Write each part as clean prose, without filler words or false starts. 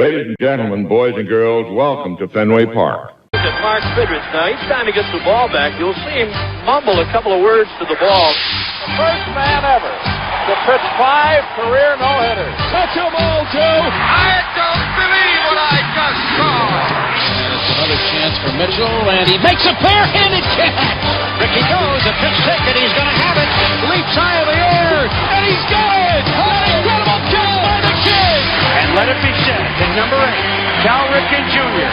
Ladies and gentlemen, boys and girls, welcome to Fenway Park. At Mark Fidrich now, each time he gets the ball back, you'll see him mumble a couple of words to the ball. The first man ever to pitch 5 career no-hitters. Touch a ball, Joe. I don't believe what I just saw. And it's another chance for Mitchell, and he makes a bare-handed catch. Ricky goes, a pitch hit, and he's going to have it. Leaps high in the air, and he's got it. An incredible catch by the kid. And let it be said that number 8, Cal Ripken Jr.,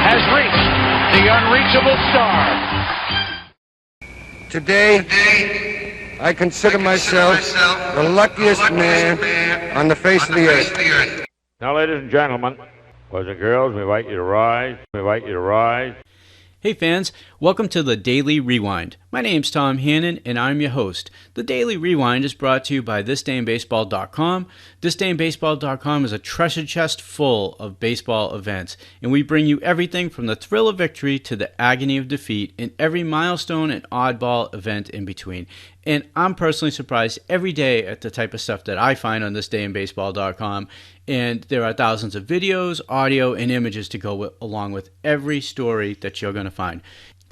has reached the unreachable star. Today, I consider myself the luckiest man on the face of the earth. Now, ladies and gentlemen, boys and girls, we invite you to rise. We invite you to rise. Hey fans, welcome to the Daily Rewind. My name's Tom Hannon and I'm your host. The Daily Rewind is brought to you by thisdayinbaseball.com. Thisdayinbaseball.com is a treasure chest full of baseball events, and we bring you everything from the thrill of victory to the agony of defeat and every milestone and oddball event in between. And I'm personally surprised every day at the type of stuff that I find on thisdayinbaseball.com. And there are thousands of videos, audio, and images to go along with every story that you're going to find.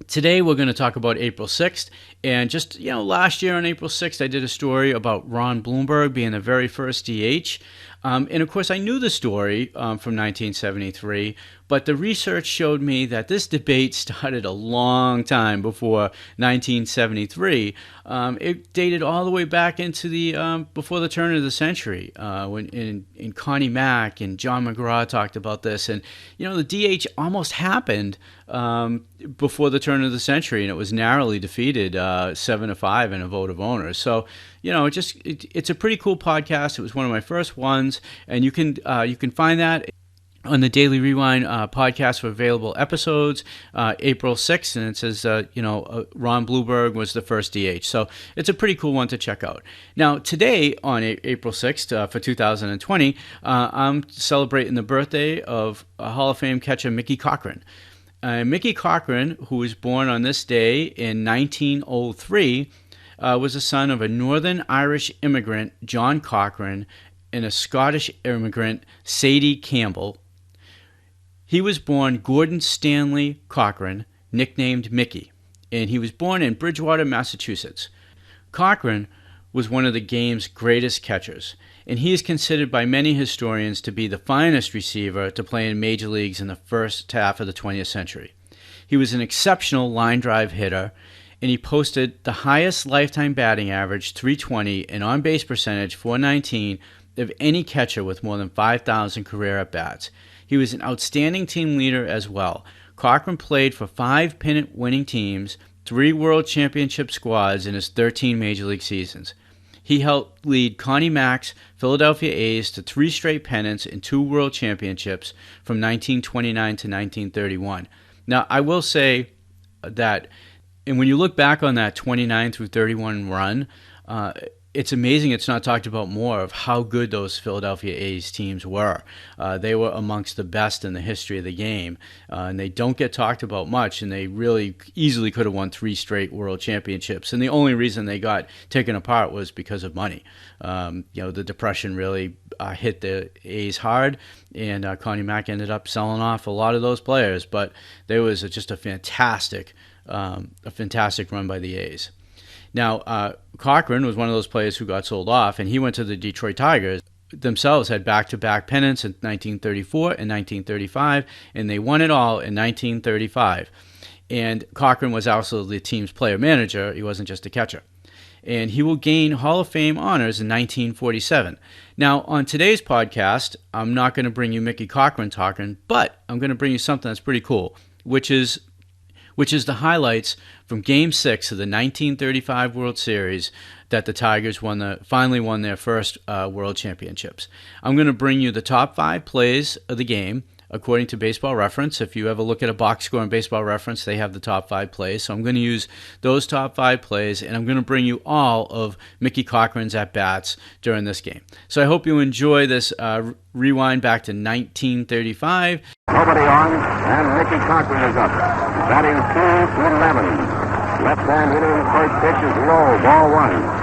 Today we're going to talk about April 6th, and just, last year on April 6th I did a story about Ron Blomberg being the very first DH, and of course I knew the story from 1973, but the research showed me that this debate started a long time before 1973. It dated all the way back into the before the turn of the century, when in Connie Mack and John McGraw talked about this, and the DH almost happened before the turn of the century, and it was narrowly defeated 7-5 in a vote of owners. So it's a pretty cool podcast. It was one of my first ones, and you can find that on the Daily Rewind podcast for available episodes, April 6th, and it says, Ron Blomberg was the first DH. So it's a pretty cool one to check out. Now, today, on April 6th, for 2020, I'm celebrating the birthday of Hall of Fame catcher Mickey Cochrane. Mickey Cochrane, who was born on this day in 1903, was the son of a Northern Irish immigrant, John Cochrane, and a Scottish immigrant, Sadie Campbell. He was born Gordon Stanley Cochrane, nicknamed Mickey, and he was born in Bridgewater, Massachusetts. Cochrane was one of the game's greatest catchers, and he is considered by many historians to be the finest receiver to play in major leagues in the first half of the 20th century. He was an exceptional line drive hitter, and he posted the highest lifetime batting average, .320, and on-base percentage, .419, of any catcher with more than 5,000 career at-bats. He was an outstanding team leader as well. Cochrane played for 5 pennant-winning teams, 3 World Championship squads in his 13 Major League seasons. He helped lead Connie Mack's Philadelphia A's to 3 straight pennants and 2 World Championships from 1929 to 1931. Now, I will say that, and when you look back on that 29 through 31 run, it's amazing it's not talked about more of how good those Philadelphia A's teams were. They were amongst the best in the history of the game, and they don't get talked about much, and they really easily could have won 3 straight World Championships, and the only reason they got taken apart was because of money. The Depression really hit the A's hard, and Connie Mack ended up selling off a lot of those players, but there was just a fantastic run by the A's. Now, Cochrane was one of those players who got sold off, and he went to the Detroit Tigers. Themselves had back-to-back pennants in 1934 and 1935, and they won it all in 1935. And Cochrane was also the team's player manager. He wasn't just a catcher. And he will gain Hall of Fame honors in 1947. Now, on today's podcast, I'm not going to bring you Mickey Cochrane talking, but I'm going to bring you something that's pretty cool, which is the highlights from Game 6 of the 1935 World Series that the Tigers finally won their first World Championships. I'm going to bring you the top 5 plays of the game, according to Baseball Reference. If you ever look at a box score in Baseball Reference, they have the top 5 plays. So I'm going to use those top 5 plays, and I'm going to bring you all of Mickey Cochrane's at-bats during this game. So I hope you enjoy this rewind back to 1935. Nobody on, and Mickey Cochrane is up. Batting 2-11. Left hand hitting, first pitch is low, ball 1.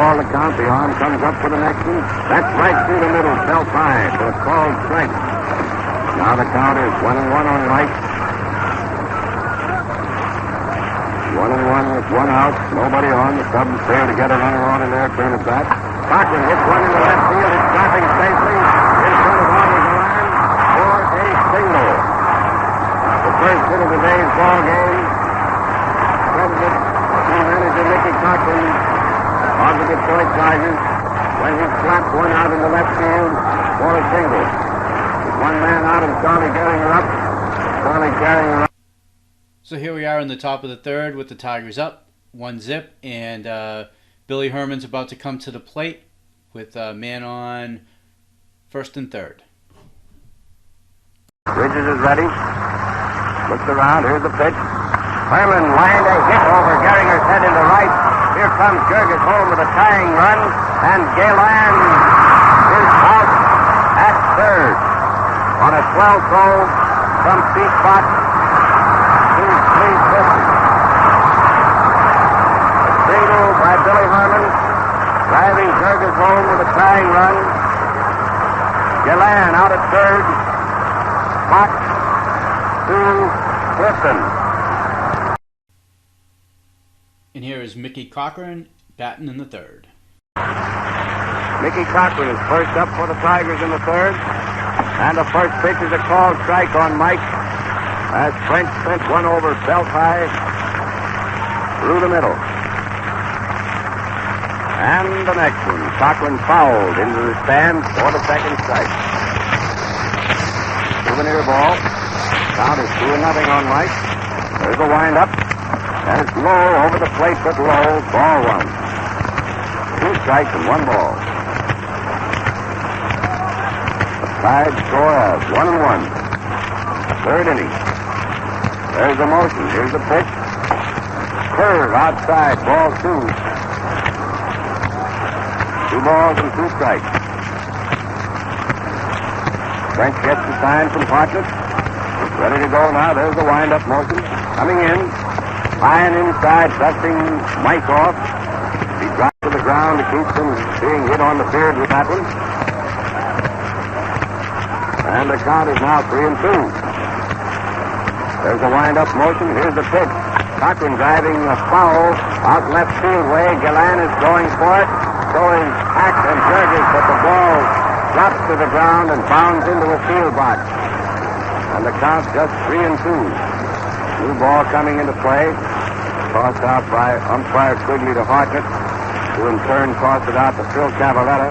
2-ball to count. The arm comes up for the next one. That's right through the middle. Fell high. So it's called strike. Now the count is 1-1 on Mike. 1-1 with one out. Nobody on. The Cubs fail to get a runner on in there. Turn it back. Cochrane hits one into left field. It's dropping safely in front of Augie Galan for a single. The first hit of the day's ball game. Credited to manager Mickey Cochrane of the Detroit Tigers when he slapped one out in the left field for a single. With one man out and Stanley Gehringer up. Stanley Gehringer up. So here we are in the top of the third with the Tigers up 1-0, and Billy Herman's about to come to the plate with a man on first and third. Bridges is ready. Looks around. Here's the pitch. Herman lined a hit over Gehringer's head into right. Here comes Jurgis home with a tying run, and Galan is out at third on a 12 throw from C-spot to 350. A single by Billy Herman, driving Jurgis home with a tying run. Galan out at third. Mack to Clifton. And here is Mickey Cochrane batting in the third. Mickey Cochrane is first up for the Tigers in the third. And the first pitch is a called strike on Mike as French sent one over belt high through the middle. And the next one, Cochrane fouled into the stand for the second strike. Souvenir ball. Count is 2-0 on Mike. There's a windup. And it's low over the plate, but low. Ball one. 2 strikes and 1 ball. The tied score of 1-1. Third inning. There's the motion. Here's the pitch. Curve outside. Ball 2. 2 balls and 2 strikes. French gets the sign from Hartnett. Ready to go now. There's the wind-up motion. Coming in. High and inside, dusting Mike off. He dropped to the ground to keep from being hit on the beard with that one. And the count is now 3-2. There's a wind-up motion. Here's the pitch. Cochrane driving a foul out left field way. Galan is going for it. So is Mack and Jurgis, but the ball drops to the ground and bounds into a field box. And the count just 3-2. New ball coming into play. Tossed out by umpire Quigley to Hartnett, who in turn tossed it out to Phil Cavaletta,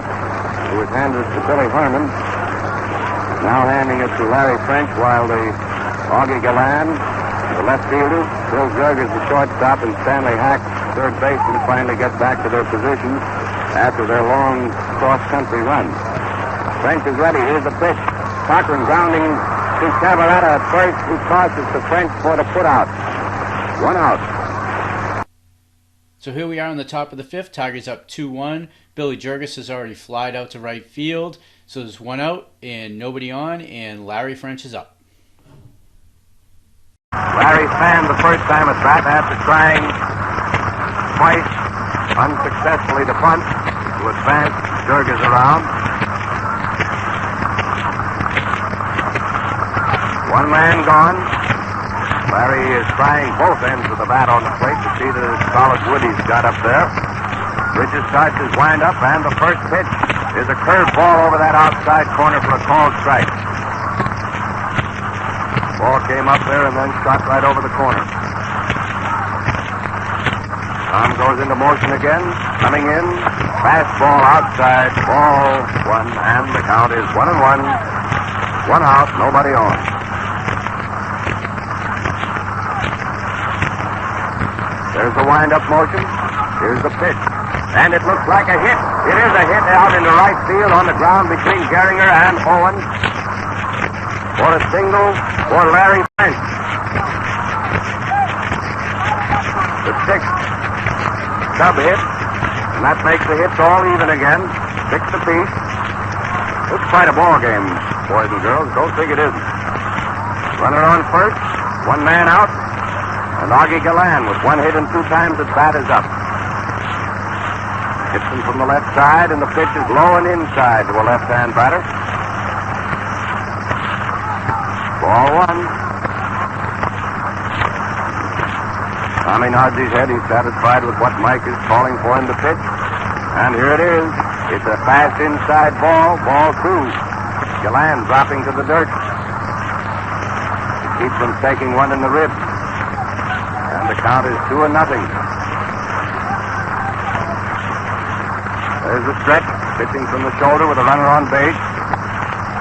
who was handed it to Billy Herman. Now handing it to Larry French, while the Augie Galan, the left fielder, Phil Jurgis, the shortstop, and Stanley Hack, third baseman, finally get back to their positions after their long cross-country run. French is ready. Here's the pitch. Cochrane grounding to Cavaletta at first, who tosses to French for the put-out. 1 out. So here we are on the top of the fifth. Tigers up 2-1. Billy Jurgis has already flied out to right field. So there's 1 out and nobody on, and Larry French is up. Larry fanned the first time at bat after trying twice unsuccessfully to punt to advance Jurgis around. 1 man gone. Larry is trying both ends of the bat on the plate to see the solid wood he's got up there. Bridges starts his wind-up, and the first pitch is a curved ball over that outside corner for a called strike. Ball came up there and then shot right over the corner. Tom goes into motion again, coming in. Fastball outside, ball 1, and the count is 1-1. 1 out, nobody on. There's the wind-up motion. Here's the pitch. And it looks like a hit. It is a hit out into right field on the ground between Gehringer and Owen. For a single for Larry French. The 6th Cub hit. And that makes the hits all even again. 6 apiece. It's quite a ball game, boys and girls. Don't think it isn't. Runner on first. 1 man out. And Augie Galan with 1 hit and 2 times at bat is up. Hits him from the left side, and the pitch is low and inside to a left-hand batter. Ball one. Tommy nods his head. He's satisfied with what Mike is calling for him to pitch. And here it is. It's a fast inside ball. Ball two. Galan dropping to the dirt. To keep from taking one in the ribs. And the count is 2-0. There's the stretch. Pitching from the shoulder with a runner on base.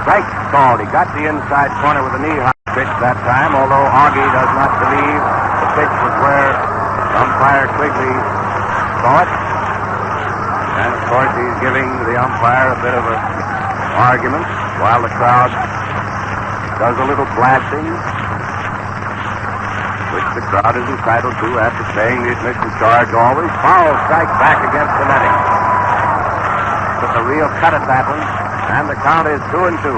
Strike called. He got the inside corner with a knee-high pitch that time, although Augie does not believe the pitch was where umpire Quigley saw it. And, of course, he's giving the umpire a bit of an argument while the crowd does a little blasting, which the crowd is entitled to after paying the admission charge always. Foul strike back against the netting. Took a real cut at that one, and the count is 2-2.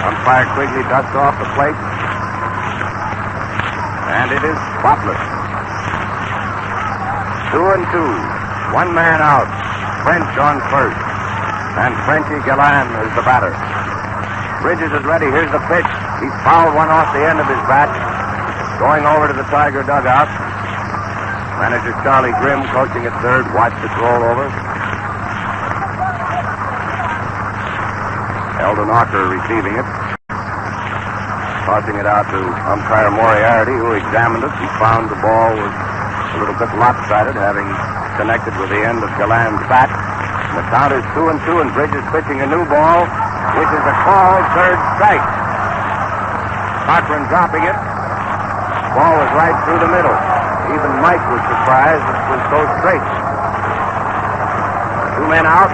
Umpire Quigley dusts off the plate, and it is spotless. 2-2. One man out. French on first. And Frenchy Galan is the batter. Bridges is ready. Here's the pitch. He's fouled one off the end of his bat. Going over to the Tiger dugout. Manager Charlie Grimm, coaching at third, watched it roll over. Eldon Ocker receiving it. Tossing it out to umpire Moriarty, who examined it. He found the ball was a little bit lopsided, having connected with the end of Galan's bat. The count is 2-2, and Bridges pitching a new ball, which is a called third strike. Cochrane dropping it. Ball was right through the middle. Even Mike was surprised it was so straight. Two men out.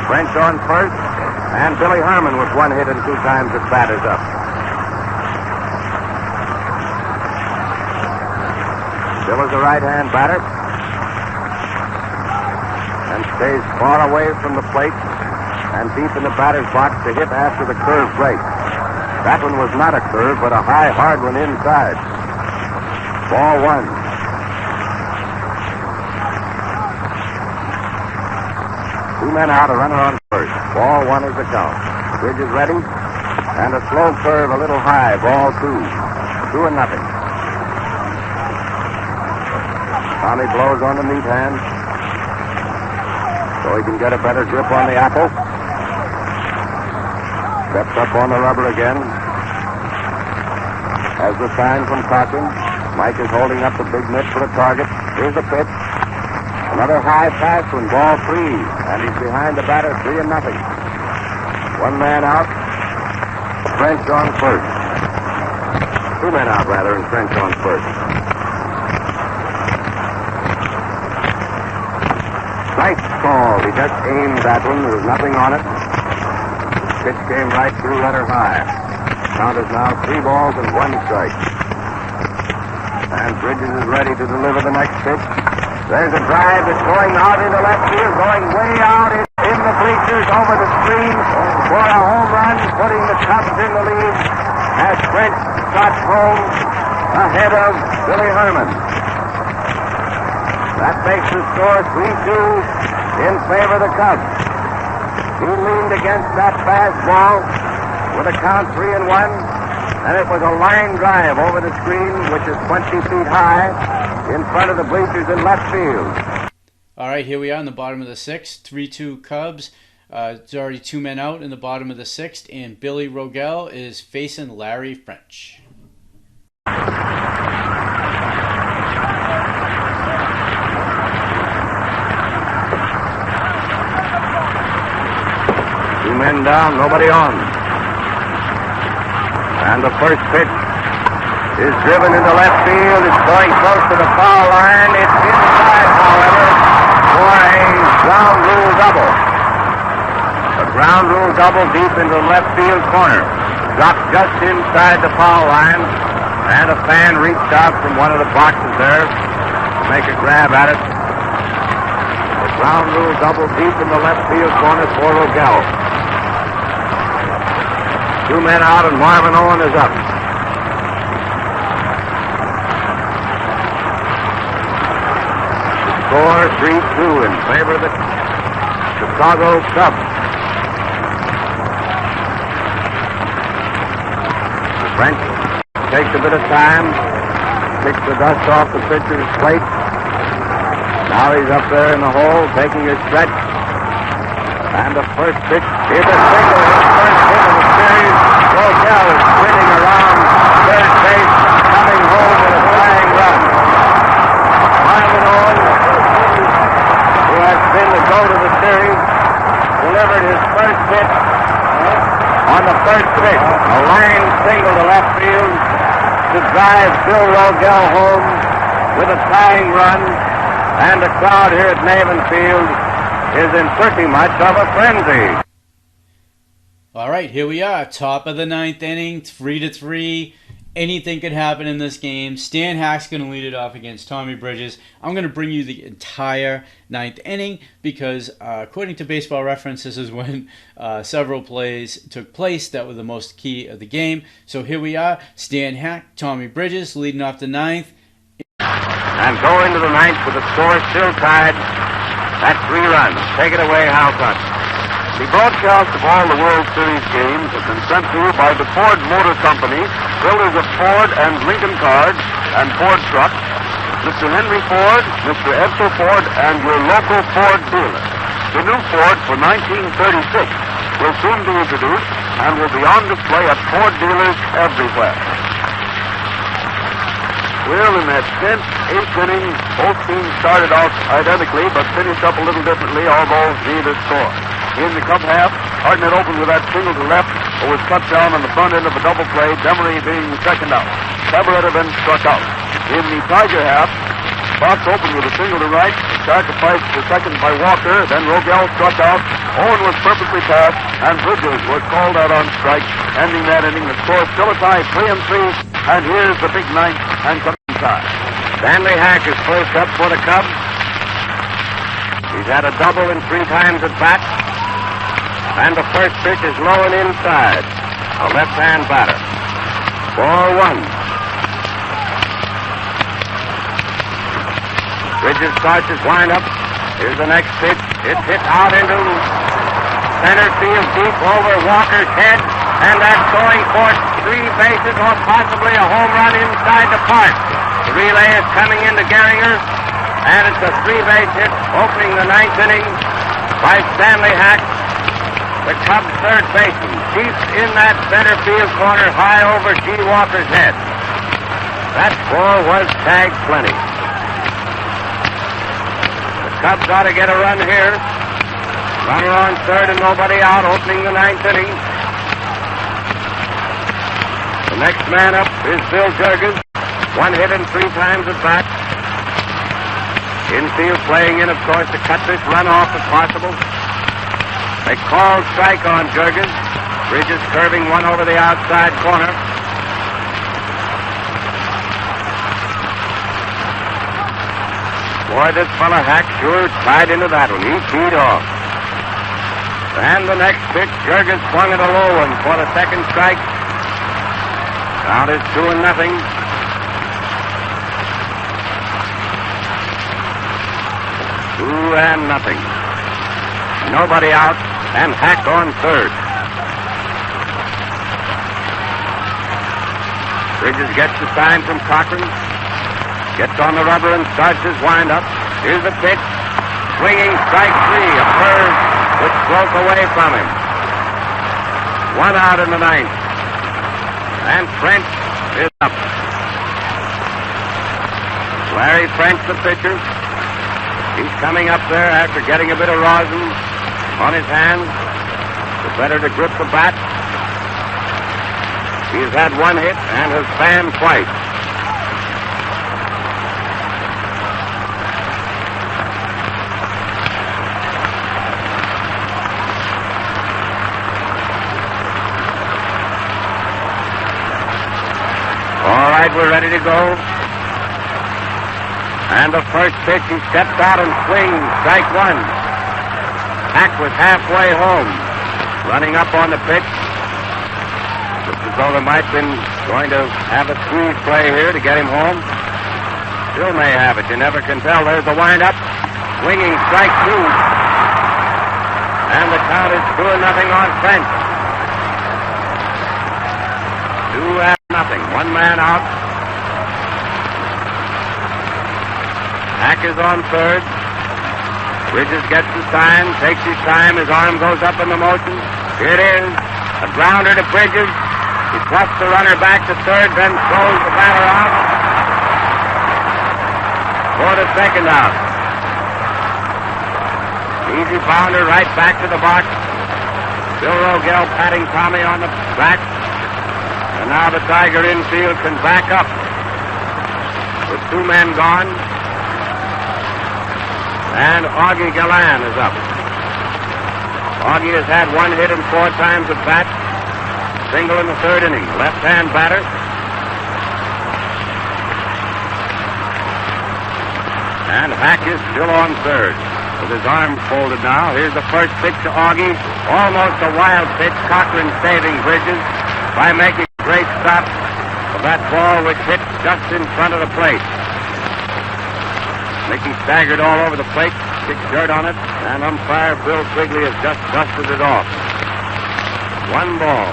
French on first, and Billy Herman with one hit and 2 times at bat is up. Bill is a right-hand batter and stays far away from the plate and deep in the batter's box to hit after the curve break. That one was not a curve, but a high, hard one inside. Ball one. Two men out, a runner on first. Ball one is the count. Bridges ready, and a slow curve a little high. Ball two. 2-0. Tommy blows on the meat hand so he can get a better grip on the apple. Steps up on the rubber again. Has the sign from Cochrane. Mike is holding up the big mitt for the target. Here's the pitch. Another high fast one, ball 3, and he's behind the batter 3-0. One man out. French on first. Two men out, rather, and French on first. Strike called. He just aimed that one. There was nothing on it. Pitch came right through letter high. Count is now 3 balls and 1 strike. And Bridges is ready to deliver the next pitch. There's a drive that's going out into left field, going way out in the bleachers over the screen for a home run, putting the Cubs in the lead as French shots home ahead of Billy Herman. That makes the score 3-2 in favor of the Cubs. He leaned against that fastball with a count 3-1, and it was a line drive over the screen, which is 20 feet high, in front of the bleachers in left field. All right, here we are in the bottom of the 6th, 3-2 Cubs. It's already 2 men out in the bottom of the 6th, and Billy Rogel is facing Larry French. Men down, nobody on. And the first pitch is driven into left field. It's going close to the foul line. It's inside, however, for a ground rule double. A ground rule double deep into the left field corner. Dropped just inside the foul line, and a fan reached out from one of the boxes there to make a grab at it. The ground rule double deep in the left field corner for Rogel. 2 men out, and Marvin Owen is up. score 3-2 in favor of the Chicago Cubs. The French takes a bit of time, kicks the dust off the pitcher's plate. Now he's up there in the hole, taking his stretch. And the first pitch is a single. His first hit of the series. Rogel is spinning around third base, coming home with a flying run. Marvin, who has been the goat of the series, delivered his first hit on the first pitch. A line single to left field to drive Bill Rogel home with a tying run. And the crowd here at Navin Field is in pretty much of a frenzy. All right, here we are, top of the ninth inning, 3-3. Anything could happen in this game. Stan Hack's going to lead it off against Tommy Bridges. I'm going to bring you the entire ninth inning because, according to Baseball Reference, this is when several plays took place that were the most key of the game. So here we are, Stan Hack, Tommy Bridges leading off the ninth. And go into the ninth with the score still tied at 3 runs. Take it away, Hal Cotton. The broadcast of all the World Series games has been sent to you by the Ford Motor Company, builders of Ford and Lincoln cars and Ford trucks, Mr. Henry Ford, Mr. Edsel Ford, and your local Ford dealer. The new Ford for 1936 will soon be introduced and will be on display at Ford dealers everywhere. Well, in that 10th, 8th inning, both teams started out identically but finished up a little differently, although neither scored. In the Cub half, Hartnett opened with that single to left, but was cut down on the front end of a double play, Demery being the second out. Cabaretta then struck out. In the Tiger half, Fox opened with a single to right, sacrificed the second by Walker, then Rogel struck out. Owen was perfectly passed, and Bridges was called out on strike, ending that inning. The score still a tie, 3-3, and here's the big ninth and closing tie. Stanley Hack is first up for the Cubs. He's had a double in 3 times at bat. And the first pitch is low and inside. A left-hand batter. Ball 1. Bridges starts his windup. Here's the next pitch. It's hit out into center field deep over Walker's head. And that's going for 3 bases or possibly a home run inside the park. The relay is coming into Gehringer. And it's a 3-base hit opening the 9th inning by Stanley Hack. The Cubs' third baseman, deep in that center field corner, high over G. Walker's head. That ball was tagged plenty. The Cubs ought to get a run here. Runner on third and nobody out, opening the 9th inning. The next man up is Bill Jurgens. 1 hit in 3 times at bat. Infield playing in, of course, to cut this run off if possible. They call strike on Jurgens. Bridges curving one over the outside corner. Boy, this fella Hack sure tied into that one. He teed off. And the next pitch, Jurgens swung at a low one for the second strike. Count is 2-0. Two and nothing. Nobody out. And Hack on third. Bridges gets the sign from Cochrane. Gets on the rubber and starts his windup. Here's the pitch. Swinging strike 3. A curve which broke away from him. 1 out in the 9th. And French is up. Larry French, the pitcher. He's coming up there after getting a bit of rosin on his hands. The better to grip the bat. He's had 1 hit and has fanned twice. All right, we're ready to go. And the first pitch, he steps out and swings. Strike 1. Mack was halfway home, running up on the pitch. Looks as though they might have been going to have a squeeze play here to get him home. still may have it. You never can tell. There's the windup. Swinging strike two. And the count is 2-0 on French. 2-0. One man out. Mack is on third. Bridges gets the sign, takes his time. His arm goes up in the motion. Here it is. A grounder to Bridges. He thrusts the runner back to third, then throws the batter out for the second out. Easy bounder right back to the box. Bill Rogel patting Tommy on the back. And now the Tiger infield can back up. With two men gone. And Augie Gallan is up. Augie has had one hit and 4 times at bat. Single in the third inning. Left-hand batter. And Mack is still on third. With his arms folded now. Here's the first pitch to Augie. Almost a wild pitch. Cochrane saving Bridges by making a great stop of that ball which hit just in front of the plate. Mickey staggered all over the plate, kicked dirt on it, and umpire Bill Quigley has just dusted it off. 1 ball.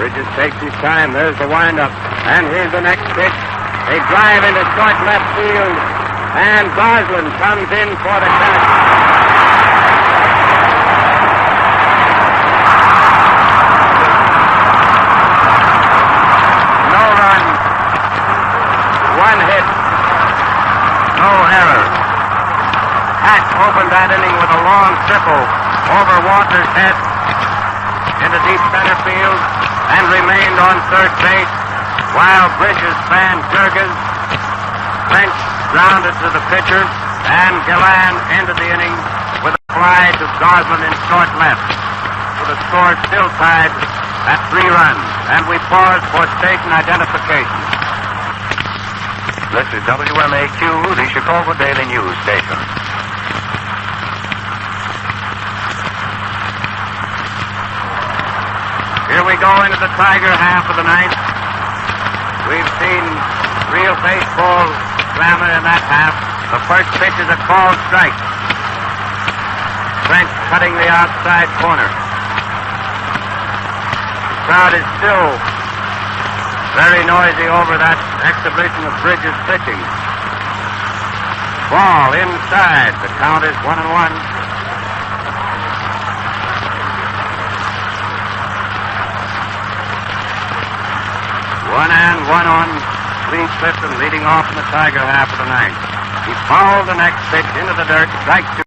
Bridges takes his time. There's the windup. And here's the next pitch. A drive into short left field. And Goslin comes in for the catch. No run. 1 hit. No error. Mack opened that inning with a long triple over Walter's head into deep center field and remained on third base while Bridges fanned Jurgens. French grounded to the pitcher, and Gallan ended the inning with a fly to Goslin in short left. With the score still tied at 3 runs, and we pause for station identification. This is WMAQ, the Chicago Daily News Station. Here we go into the Tiger half of the ninth. We've seen real baseball glamour in that half. The first pitch is a called strike. French cutting the outside corner. The crowd is still very noisy over that exhibition of Bridges pitching. Ball inside. The count is 1-1. One on Clean Clifton leading off in the Tiger half of the ninth. He fouled the next pitch into the dirt. Strike 2.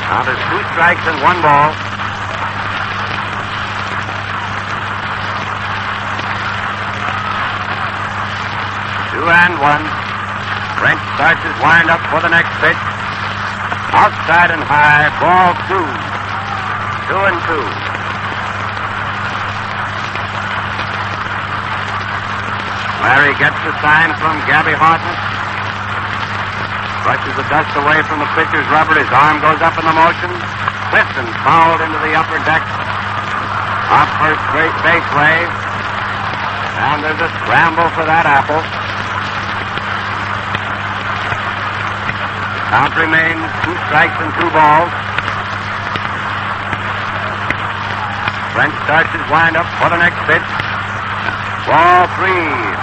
Now there's 2 strikes and 1 ball. Two and 1. French starts his wind-up for the next pitch. Outside and high. Ball 2. 2-2. Larry gets the sign from Gabby Hartnett. Brushes the dust away from the pitcher's rubber. His arm goes up in the motion. Clifton fouled into the upper deck. Off first baseway. And there's a scramble for that apple. Count remains 2 strikes and 2 balls. French starts his wind-up for the next pitch. Ball 3,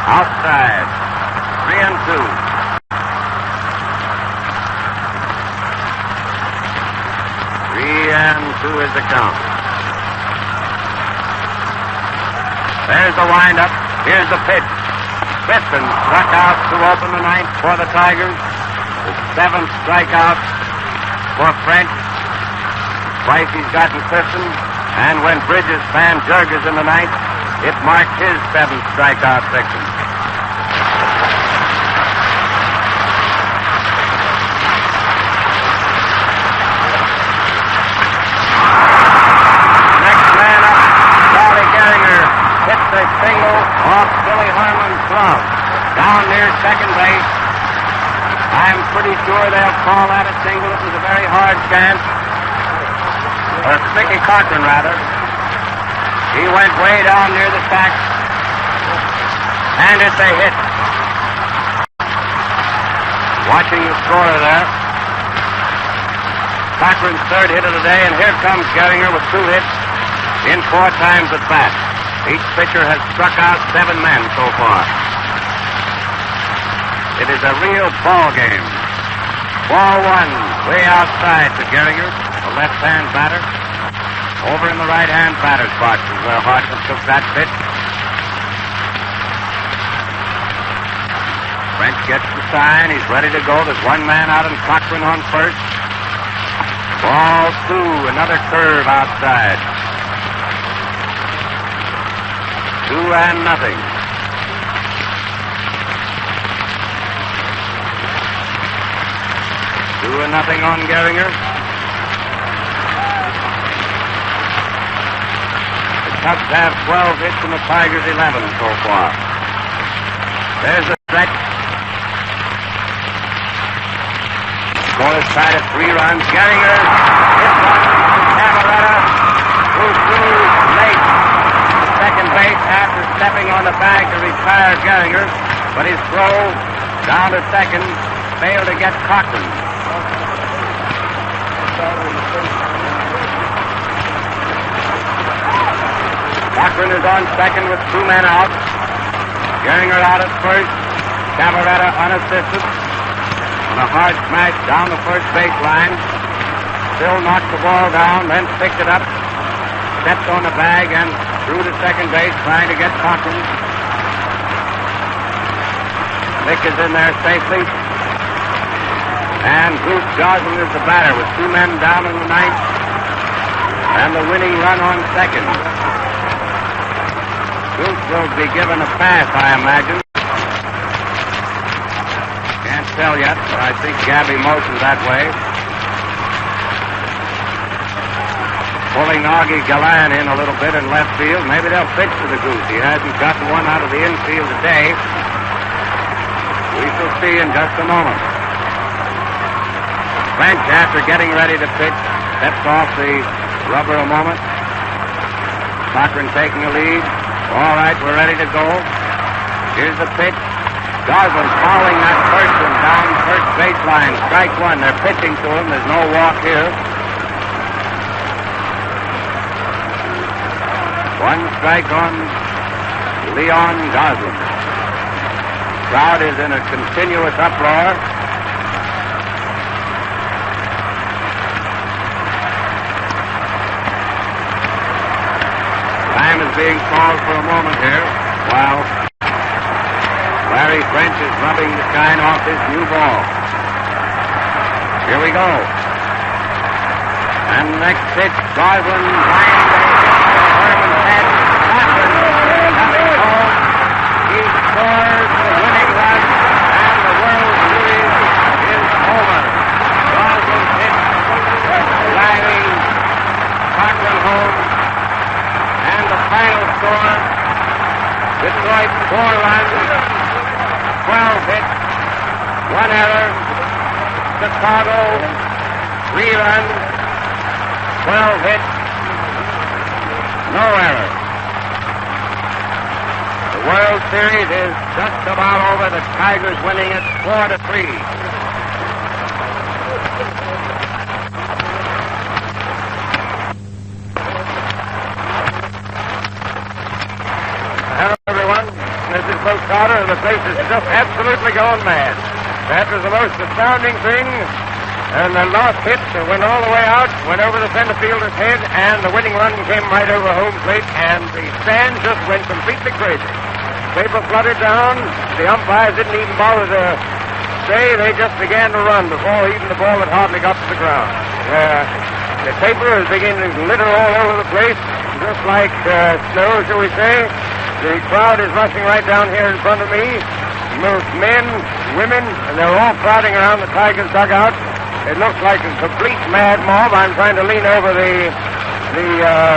outside, 3-2. Two is the count. There's the windup. Here's the pitch. Clifton struck out to open the ninth for the Tigers. The 7th strikeout for French. Twice he's gotten Clifton. And when Bridges fanned Jurgens in the ninth, it marked his 7th strikeout victim. Next man up, Charlie Gehringer hits a single off Billy Harmon's glove down near second base. I'm pretty sure they'll call that a single. It was a very hard chance. Or Mickey Cochrane, rather. He went way down near the sack. And it's a hit. Watching the scorer there. Cochrane's third hit of the day, and here comes Gehringer with 2 hits in 4 times at bat. Each pitcher has struck out 7 men so far. It is a real ball game. Ball 1, way outside to Gehringer, the left-hand batter. Over in the right-hand batter's box is where Hartnett took that pitch. French gets the sign. He's ready to go. There's 1 man out and Cochrane on first. Ball 2, another curve outside. 2-0. 2-0 on Gehringer. The Cubs have 12 hits and the Tigers 11 so far. There's the stretch. Scorers tied at 3 runs. Gehringer hits one from Campbell, who threw late to second base after stepping on the bag to retire Gehringer, but his throw down to second failed to get Cochrane. Cochrane is on second with 2 men out. Gehringer out at first. Cabaretta unassisted. On a hard smash down the first baseline. Still knocked the ball down, then picked it up. Stepped on the bag and threw to second base, trying to get Cochrane. Vick is in there safely. And Bruce Gosling is the batter with 2 men down in the 9th. And the winning run on second. Bruce will be given a pass, I imagine. Can't tell yet, but I think Gabby motions that way. Pulling Augie Gallan in a little bit in left field. Maybe they'll pitch to the Goose. He hasn't gotten one out of the infield today. We shall see in just a moment. French, after getting ready to pitch, steps off the rubber a moment. Cochrane taking a lead. All right, we're ready to go. Here's the pitch. Gosling following that first one down first baseline. Strike 1. They're pitching to him. There's no walk here. 1 strike on Leon Gosling. Crowd is in a continuous uproar. Time is being called for a moment here while Larry French is rubbing the shine off his new ball. Here we go. And next pitch, Gosling line Herman's head. Cochrane coming home. He scores the winning run, and the World Series is over. Gosling hit, driving Cochrane home. And the final score, Detroit 4 runs, 12 hits, 1 error. Chicago 3 runs, 12 hits, no error. The World Series is just about over. The Tigers winning it 4-3. This is Coach Carter, and the place is just absolutely gone mad. That was the most astounding thing. And the last hit went all the way out, went over the center fielder's head, and the winning run came right over home plate, and the stand just went completely crazy. Paper fluttered down. The umpires didn't even bother to say. They just began to run before even the ball had hardly got to the ground. The paper is beginning to litter all over the place, just like snow, shall we say. The crowd is rushing right down here in front of me. Most men, women, and they're all crowding around the Tigers dugout. It looks like a complete mad mob. I'm trying to lean over the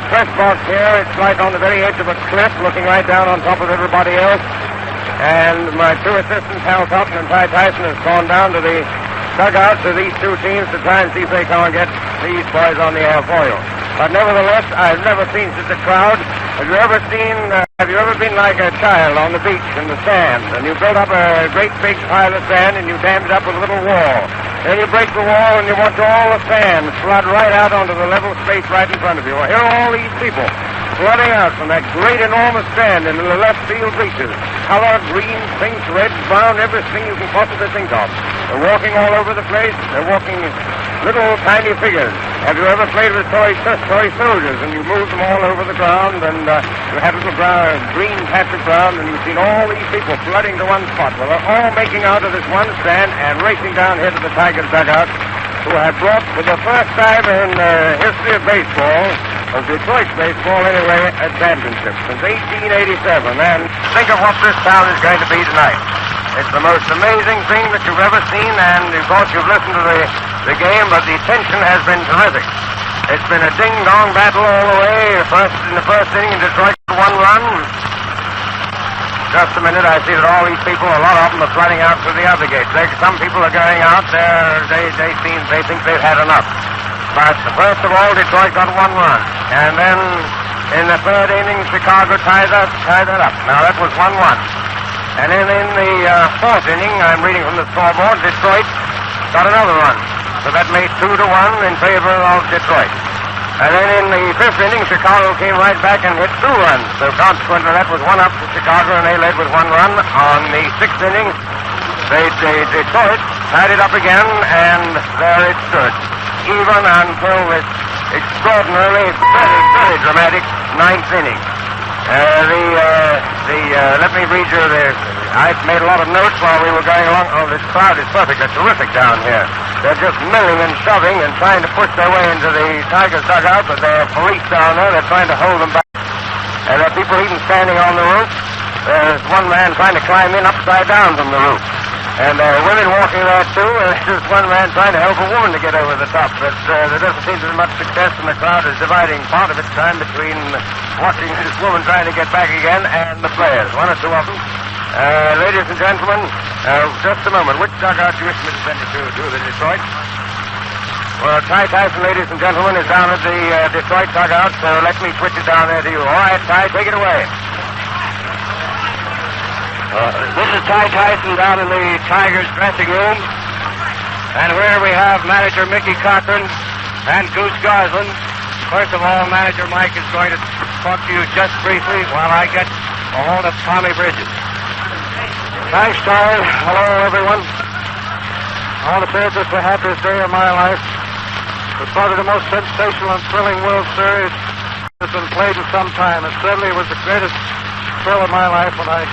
press box here. It's like on the very edge of a cliff, looking right down on top of everybody else. And my 2 assistants, Hal Cotton and Ty Tyson, have gone down to the dugouts of these 2 teams to try and see if they can't get these boys on the air for you. But nevertheless, I've never seen such a crowd. Have you ever been like a child on the beach in the sand, and you build up a great big pile of sand and you dam it up with a little wall? Then you break the wall and you watch all the sand flood right out onto the level space right in front of you. Well, here are all these people flooding out from that great enormous sand into the left field bleachers. Color, green, pinks, reds, brown, everything you can possibly think of. They're walking all over the place. They're walking little tiny figures. Have you ever played with toy soldiers and you move them all over the ground and you have little green patch of ground and you've seen all these people flooding to one spot? Well, they're all making out of this one stand and racing down here to the Tigers' dugout, who have brought for the first time in the history of baseball, of Detroit baseball anyway, a championship since 1887. And think of what this town is going to be tonight. It's the most amazing thing that you've ever seen, and of course you've listened to the game, but the tension has been terrific. It's been a ding-dong battle all the way. In the first inning, Detroit 1 run. Just a minute, I see that all these people, a lot of them are flooding out through the other gate. Some people are going out there, they think they've had enough. But first of all, Detroit got 1 run. And then in the third inning, Chicago tied that up. Now that was 1-1. And then in the fourth inning, I'm reading from the scoreboard, Detroit got another run. So that made 2-1 in favor of Detroit. And then in the fifth inning, Chicago came right back and hit 2 runs. So consequently, that was 1 up to Chicago, and they led with 1 run. On the sixth inning, Detroit tied it up again, and there it stood. Even until this extraordinarily, very, very dramatic ninth inning. Let me read you this. I made a lot of notes while we were going along. Oh, this crowd is perfectly terrific down here. They're just milling and shoving and trying to push their way into the Tigers' dugout, but there are police down there. They're trying to hold them back. And there are people even standing on the roof. There's one man trying to climb in upside down from the roof. And there are women walking there, too. There's just one man trying to help a woman to get over the top. But there doesn't seem to be much success, and the crowd is dividing part of its time between watching this woman trying to get back again and the players, 1 or 2 of them. Ladies and gentlemen, just a moment. Which dugout do you wish me to send you to the Detroit? Well, Ty Tyson, ladies and gentlemen, is down at the Detroit dugout, so let me switch it down there to you. All right, Ty, take it away. This is Ty Tyson down in the Tigers' dressing room. And here we have manager Mickey Cochrane and Goose Goslin. First of all, manager Mike is going to talk to you just briefly while I get a hold of Tommy Bridges. Thanks, Ty. Hello, everyone. I want to say it's the happiest day of my life. It's probably the most sensational and thrilling World Series that's been played in some time. It certainly was the greatest thrill of my life when I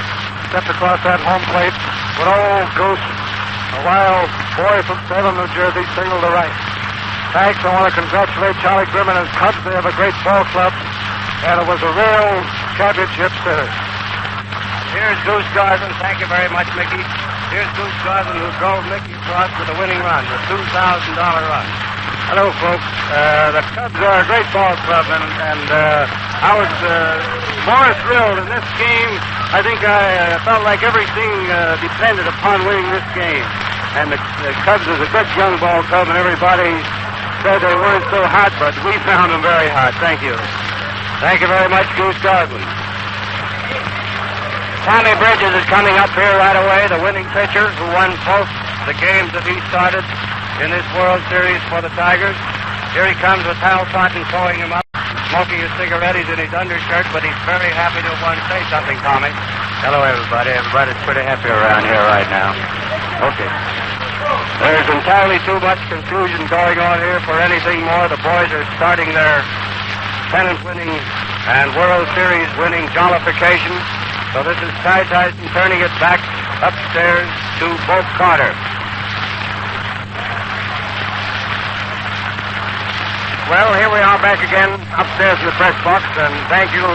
stepped across that home plate with old Goose, a wild boy from Salem, New Jersey, singled to right. Thanks. I want to congratulate Charlie Grimm and his Cubs. They have a great ball club, and it was a real championship series. Here's Goose Goslin. Thank you very much, Mickey. Here's Goose Goslin, who drove Mickey across with a winning run, a $2,000 run. Hello, folks. The Cubs are a great ball club, and I was more thrilled in this game. I think I felt like everything depended upon winning this game. And the Cubs is a good young ball club, and everybody said they weren't so hot, but we found them very hot. Thank you. Thank you very much, Goose Goslin. Tommy Bridges is coming up here right away, the winning pitcher who won both the games that he started in this World Series for the Tigers. Here he comes with Hal Totten towing him up, smoking a cigarette. He's in his undershirt, but he's very happy to want to say something, Tommy. Hello, everybody. Everybody's pretty happy around here right now. Okay. There's entirely too much confusion going on here for anything more. The boys are starting their pennant-winning and World Series-winning jollification. So this is Ty Tyson turning it back upstairs to Bob Carter. Well, here we are back again upstairs in the press box, and thank you,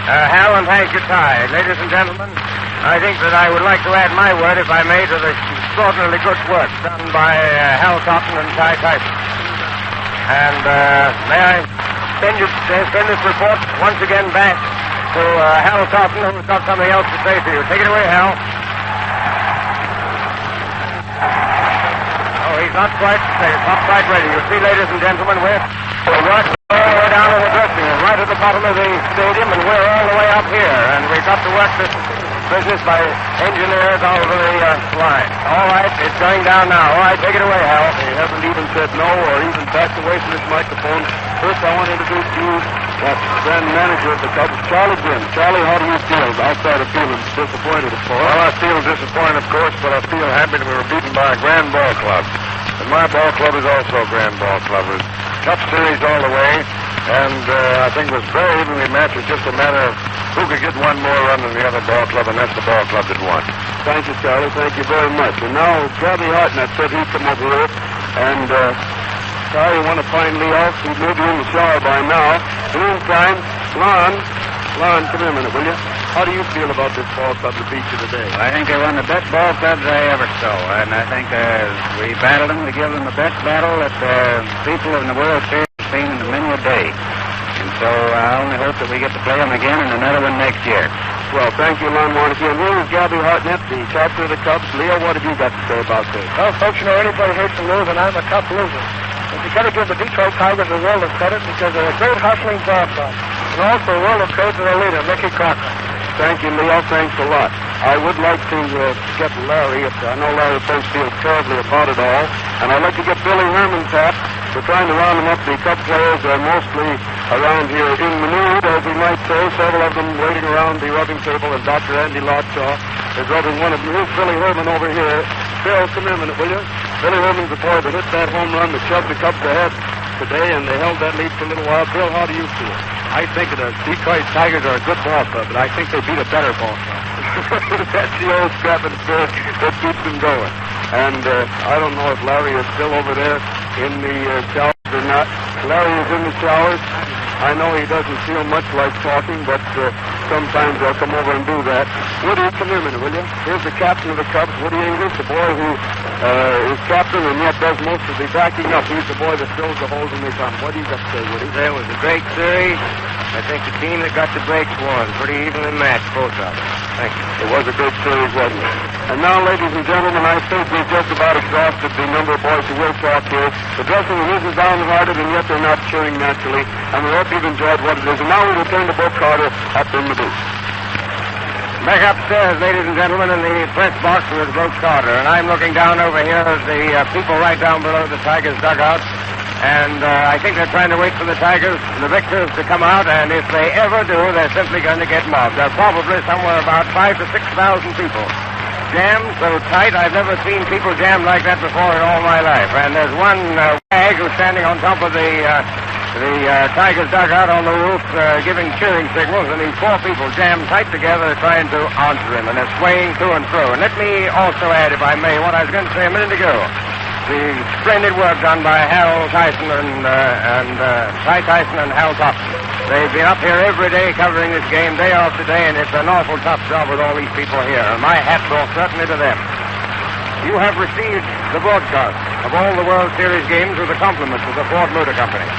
Hal, and thank you, Ty. Ladies and gentlemen, I think that I would like to add my word, if I may, to the extraordinarily good work done by Hal Totten and Ty Tyson. And may I send this report once again back to Hal Totten, who's got something else to say to you. Take it away, Hal. Oh, he's not quite ready. You see, ladies and gentlemen, we're all the way down in the dressing room, right at the bottom. bottom of the stadium, and we're all the way up here. And we've got to work this business by engineers all over the line. All right, it's going down now. All right, take it away, Hal. He hasn't even said no or even backed away from his microphone. First, I want to introduce to you the brand manager of the Cubs, Charlie Ginn. Charlie, how do you feel outside of feeling disappointed, of course? Well, I feel disappointed, of course, but I feel happy that we were beaten by a grand ball club. And my ball club is also a grand ball club. It was tough series all the way, and I think it was very evenly matched. It was just a matter of who could get one more run than the other ball club, and that's the ball club that won. Thank you, Charlie. Thank you very much. And now, Gabby Hartnett said he'd come over here, and Charlie, you want to find Lee off? He may be in the shower by now. In the meantime, Lon, come here a minute, will you? How do you feel about this ball club that beat you today? I think they're one of the best ball clubs I ever saw, and I think we battled them to give them the best battle that people in the World Series have seen in many a day. And so I only hope that we get to play them again and another one next year. Well, thank you, Lon Warnicki. And here is Gabby Hartnett, the captain of the Cubs. Leo, what have you got to say about this? Well, folks, you know, anybody hates to lose, and I'm a tough loser. But you got to give the Detroit Tigers a world of credit because they're a great hustling ball club. And also a world of credit to their leader, Mickey Cochrane. Thank you, Leo. Thanks a lot. I would like to get Larry. I know Larry Pence feels terribly about it all. And I'd like to get Billy Herman tapped. We're trying to round him up. The Cub players are mostly around here in the mood, as we might say. Several of them waiting around the rubbing table, and Dr. Andy Lotshaw is rubbing one of them. Here's Billy Herman over here. Bill, come here a minute, will you? Billy Herman's the boy that hit that home run that shoved the Cubs ahead today, and they held that lead for a little while. Bill, how do you feel? I think the Detroit Tigers are a good ball club, but I think they beat a better ball club. That's the old scrap and spirit that keeps them going. And I don't know if Larry is still over there in the showers or not. Larry is in the showers. I know he doesn't feel much like talking, but sometimes they'll come over and do that. Woody, come here a minute, will you? Here's the captain of the Cubs, Woody English, the boy who is captain and yet does most of the backing up. He's the boy that fills the holes when they come. What do you got to say, Woody? That was a great series. I think the team that got the breaks won. Pretty evenly matched, both of them. Thank you. It was a great series, wasn't it? And now, ladies and gentlemen, I think we've just about exhausted the number of boys who will talk here. The dressing room isn't downhearted, and yet they're not cheering naturally. And we hope you've enjoyed what it is. And now we return to Bob Carter up in the booth. Back upstairs, ladies and gentlemen, in the press box with Brooks Carter. And I'm looking down over here at the people right down below the Tigers' dugout. And I think they're trying to wait for the Tigers, the victors, to come out. And if they ever do, they're simply going to get mobbed. There are probably somewhere about 5,000 to 6,000 people. Jammed so tight, I've never seen people jammed like that before in all my life. And there's one wag who's standing on top of the Tigers' dugout on the roof giving cheering signals, and these four people jammed tight together trying to answer him, and they're swaying to and fro. And let me also add, if I may, what I was going to say a minute ago. The splendid work done by Hal Tyson and Ty Tyson and Hal Thompson. They've been up here every day covering this game day after day, and it's an awful tough job with all these people here. And my hat's off certainly to them. You have received the broadcast of all the World Series games with the compliments of the Ford Motor Company.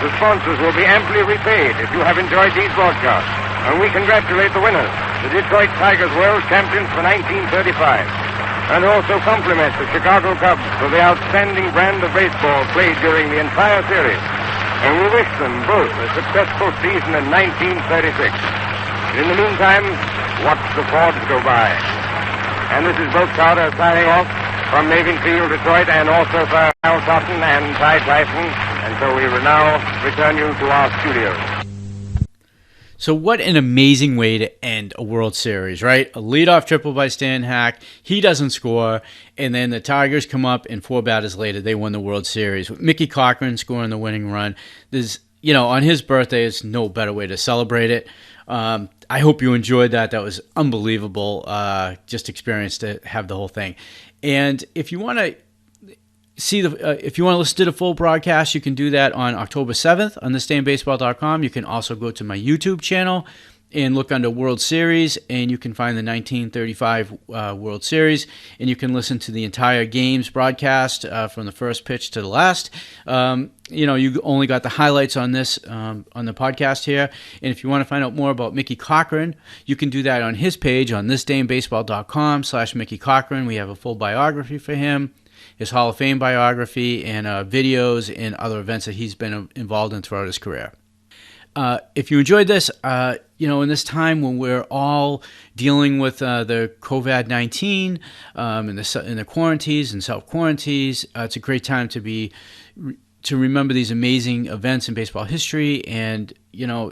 The sponsors will be amply repaid if you have enjoyed these broadcasts. And we congratulate the winners, the Detroit Tigers World Champions for 1935. And also compliment the Chicago Cubs for the outstanding brand of baseball played during the entire series. And we wish them both a successful season in 1936. In the meantime, watch the Fords go by. And this is Boat Carter signing off from Navy Field, Detroit, and also for Hal Thompson and Ty Tyson. And so we will now return you to our studios. So what an amazing way to end a World Series, right? A leadoff triple by Stan Hack. He doesn't score, and then the Tigers come up, and 4 batters later, they won the World Series. With Mickey Cochrane scoring the winning run. There's, on his birthday, there's no better way to celebrate it. I hope you enjoyed that. That was unbelievable. Just experience to have the whole thing. And if you want to if you want to listen to the full broadcast, you can do that on October 7th on thisdaynbaseball.com. You can also go to my YouTube channel and look under World Series, and you can find the 1935 World Series, and you can listen to the entire games broadcast from the first pitch to the last. You only got the highlights on this on the podcast here, and if you want to find out more about Mickey Cochrane, you can do that on his page on thisdaynbaseball.com/Mickey Cochrane. We have a full biography for him, his Hall of Fame biography, and videos and other events that he's been involved in throughout his career. If you enjoyed this, in this time when we're all dealing with the COVID-19 and the quarantines and self-quarantines, it's a great time to remember these amazing events in baseball history, and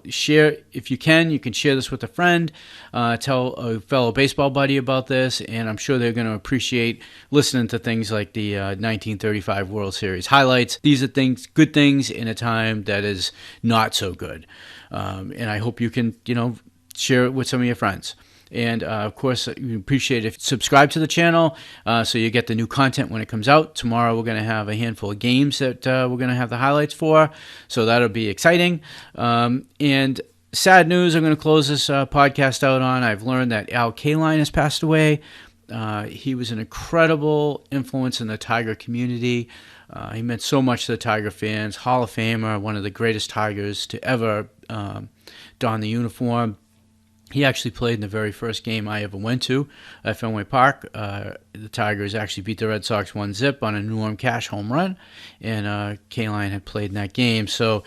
share, if you can share this with a friend, tell a fellow baseball buddy about this, and I'm sure they're going to appreciate listening to things like the 1935 World Series highlights. These are good things in a time that is not so good, and I hope you can share it with some of your friends. And, of course, we appreciate it if you subscribe to the channel so you get the new content when it comes out. Tomorrow we're going to have a handful of games that we're going to have the highlights for, so that'll be exciting. And sad news I'm going to close this podcast out on. I've learned that Al Kaline has passed away. He was an incredible influence in the Tiger community. He meant so much to the Tiger fans. Hall of Famer, one of the greatest Tigers to ever don the uniform. He actually played in the very first game I ever went to at Fenway Park. The Tigers actually beat the Red Sox 1-0 on a Norm Cash home run, and Kaline had played in that game. So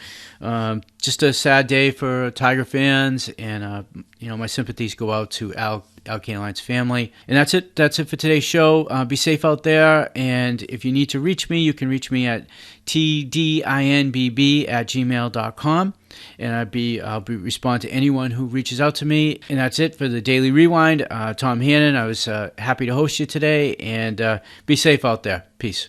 just a sad day for Tiger fans, and my sympathies go out to Al Kaline's family. And that's it. That's it for today's show. Be safe out there, and if you need to reach me, you can reach me at tdinbb@gmail.com. And I'll be respond to anyone who reaches out to me. And that's it for the Daily Rewind. Tom Hannon, I was happy to host you today, and be safe out there. Peace.